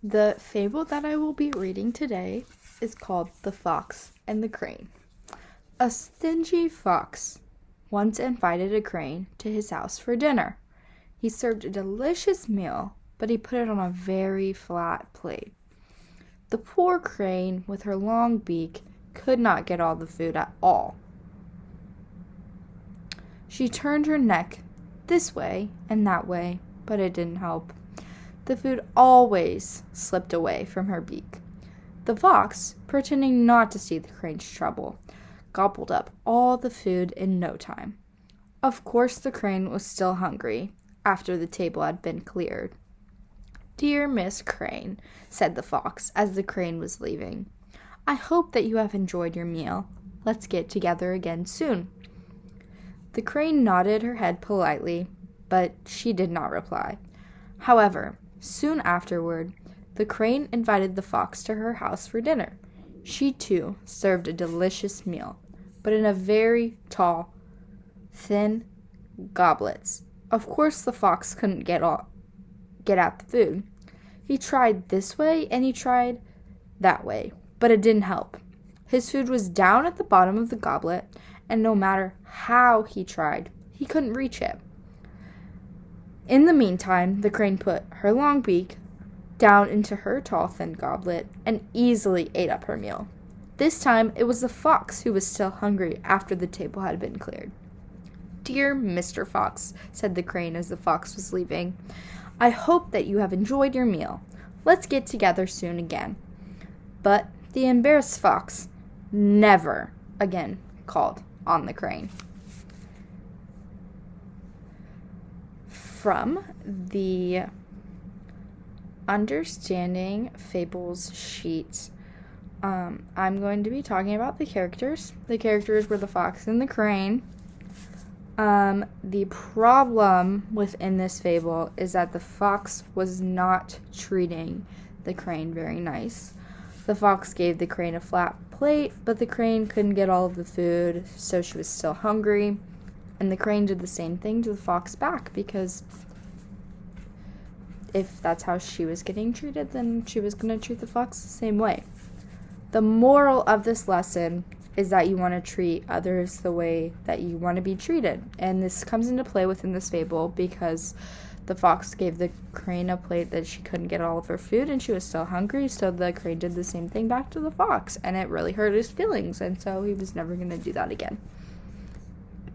The fable that I will be reading today is called The Fox and the Crane. A stingy fox once invited a crane to his house for dinner. He served a delicious meal, but he put it on a very flat plate. The poor crane, with her long beak, could not get all the food at all. She turned her neck this way and that way, but it didn't help. The food always slipped away from her beak. The fox, pretending not to see the crane's trouble, gobbled up all the food in no time. Of course, the crane was still hungry after the table had been cleared. "Dear Miss Crane," said the fox as the crane was leaving, "I hope that you have enjoyed your meal. Let's get together again soon." The crane nodded her head politely, but she did not reply. However, soon afterward, the crane invited the fox to her house for dinner. She, too, served a delicious meal, but in a very tall, thin goblets. Of course, the fox couldn't get at the food. He tried this way and he tried that way, but it didn't help. His food was down at the bottom of the goblet, and no matter how he tried, he couldn't reach it. In the meantime, the crane put her long beak down into her tall, thin goblet and easily ate up her meal. This time, it was the fox who was still hungry after the table had been cleared. "Dear Mr. Fox," said the crane as the fox was leaving, "I hope that you have enjoyed your meal. Let's get together soon again." But the embarrassed fox never again called on the crane. From the Understanding Fables sheet, I'm going to be talking about the characters. The characters were the fox and the crane. The problem within this fable is that the fox was not treating the crane very nice. The fox gave the crane a flat plate, but the crane couldn't get all of the food, so she was still hungry. And the crane did the same thing to the fox back, because if that's how she was getting treated, then she was going to treat the fox the same way. The moral of this lesson is that you want to treat others the way that you want to be treated. And this comes into play within this fable because the fox gave the crane a plate that she couldn't get all of her food, and she was still hungry, so the crane did the same thing back to the fox, and it really hurt his feelings, and so he was never going to do that again.